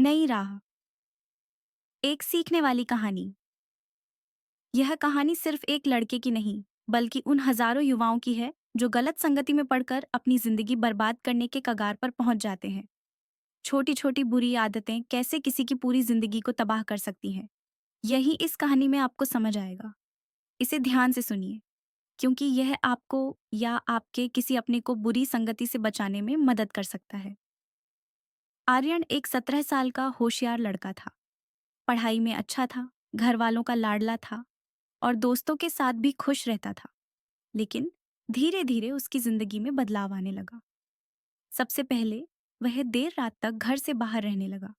नई राह। एक सीखने वाली कहानी। यह कहानी सिर्फ एक लड़के की नहीं, बल्कि उन हजारों युवाओं की है जो गलत संगति में पड़कर अपनी जिंदगी बर्बाद करने के कगार पर पहुंच जाते हैं। छोटी छोटी बुरी आदतें कैसे किसी की पूरी जिंदगी को तबाह कर सकती हैं, यही इस कहानी में आपको समझ आएगा। इसे ध्यान से सुनिए, क्योंकि यह आपको या आपके किसी अपने को बुरी संगति से बचाने में मदद कर सकता है। आर्यन एक 17 साल का होशियार लड़का था। पढ़ाई में अच्छा था, घर वालों का लाडला था और दोस्तों के साथ भी खुश रहता था। लेकिन धीरे धीरे उसकी जिंदगी में बदलाव आने लगा। सबसे पहले वह देर रात तक घर से बाहर रहने लगा।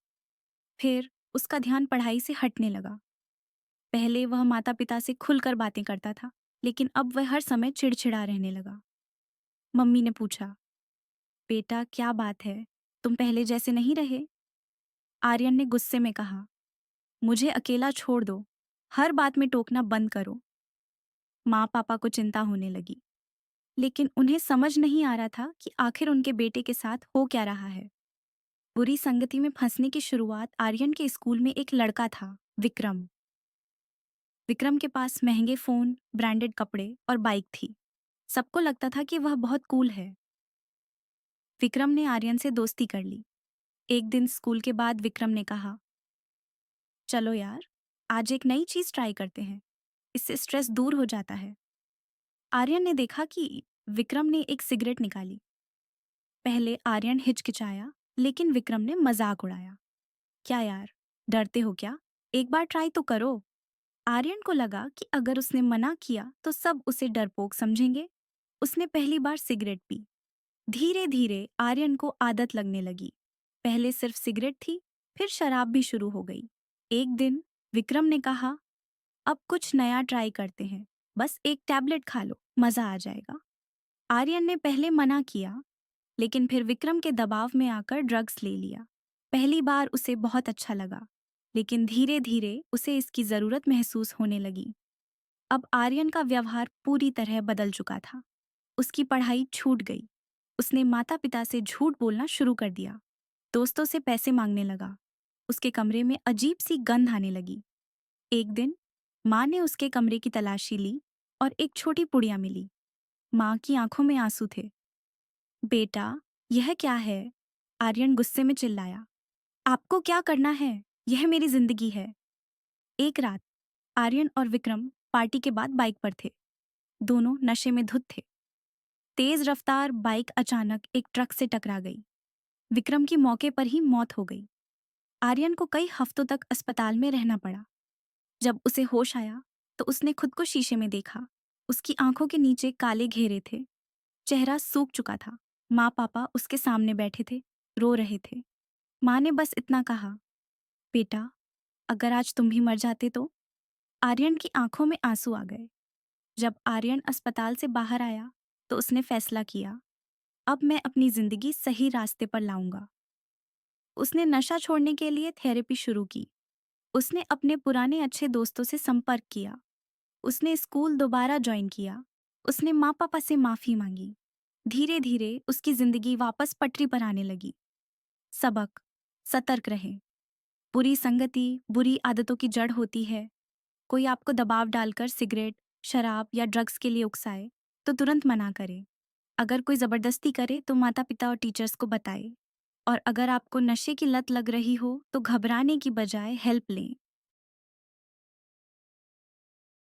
फिर उसका ध्यान पढ़ाई से हटने लगा। पहले वह माता पिता से खुलकर बातें करता था, लेकिन अब वह हर समय चिड़चिड़ा रहने लगा। मम्मी ने पूछा, बेटा क्या बात है, तुम पहले जैसे नहीं रहे? आर्यन ने गुस्से में कहा, मुझे अकेला छोड़ दो, हर बात में टोकना बंद करो। माँ पापा को चिंता होने लगी, लेकिन उन्हें समझ नहीं आ रहा था कि आखिर उनके बेटे के साथ हो क्या रहा है। बुरी संगति में फंसने की शुरुआत आर्यन के स्कूल में एक लड़का था, विक्रम। विक्रम के पास महंगे फोन, ब्रांडेड कपड़े और बाइक थी। सबको लगता था कि वह बहुत कूल है। विक्रम ने आर्यन से दोस्ती कर ली। एक दिन स्कूल के बाद विक्रम ने कहा, चलो यार, आज एक नई चीज ट्राई करते हैं, इससे स्ट्रेस दूर हो जाता है। आर्यन ने देखा कि विक्रम ने एक सिगरेट निकाली। पहले आर्यन हिचकिचाया, लेकिन विक्रम ने मजाक उड़ाया, क्या यार, डरते हो क्या? एक बार ट्राई तो करो। आर्यन को लगा कि अगर उसने मना किया तो सब उसे डरपोक समझेंगे। उसने पहली बार सिगरेट पी। धीरे धीरे आर्यन को आदत लगने लगी। पहले सिर्फ सिगरेट थी, फिर शराब भी शुरू हो गई। एक दिन विक्रम ने कहा, अब कुछ नया ट्राई करते हैं, बस एक टैबलेट खा लो, मजा आ जाएगा। आर्यन ने पहले मना किया, लेकिन फिर विक्रम के दबाव में आकर ड्रग्स ले लिया। पहली बार उसे बहुत अच्छा लगा, लेकिन धीरे धीरे उसे इसकी जरूरत महसूस होने लगी। अब आर्यन का व्यवहार पूरी तरह बदल चुका था। उसकी पढ़ाई छूट गई। उसने माता पिता से झूठ बोलना शुरू कर दिया। दोस्तों से पैसे मांगने लगा। उसके कमरे में अजीब सी गंध आने लगी। एक दिन माँ ने उसके कमरे की तलाशी ली और एक छोटी पुड़िया मिली। माँ की आंखों में आंसू थे। बेटा, यह क्या है? आर्यन गुस्से में चिल्लाया। आपको क्या करना है? यह मेरी जिंदगी है। एक रात आर्यन और विक्रम पार्टी के बाद बाइक पर थे। दोनों नशे में धुत थे। तेज रफ्तार बाइक अचानक एक ट्रक से टकरा गई। विक्रम की मौके पर ही मौत हो गई। आर्यन को कई हफ्तों तक अस्पताल में रहना पड़ा। जब उसे होश आया तो उसने खुद को शीशे में देखा। उसकी आंखों के नीचे काले घेरे थे। चेहरा सूख चुका था। माँ पापा उसके सामने बैठे थे, रो रहे थे। माँ ने बस इतना कहा, बेटा, अगर आज तुम भी मर जाते तो? आर्यन की आंखों में आंसू आ गए। जब आर्यन अस्पताल से बाहर आया तो उसने फैसला किया, अब मैं अपनी जिंदगी सही रास्ते पर लाऊंगा। उसने नशा छोड़ने के लिए थेरेपी शुरू की। उसने अपने पुराने अच्छे दोस्तों से संपर्क किया। उसने स्कूल दोबारा ज्वाइन किया। उसने माँ पापा से माफी मांगी। धीरे धीरे उसकी जिंदगी वापस पटरी पर आने लगी। सबक: सतर्क रहें। बुरी संगति बुरी आदतों की जड़ होती है। कोई आपको दबाव डालकर सिगरेट, शराब या ड्रग्स के लिए उकसाए तो तुरंत मना करें। अगर कोई जबरदस्ती करे तो माता पिता और टीचर्स को बताएं। और अगर आपको नशे की लत लग रही हो तो घबराने की बजाय हेल्प लें।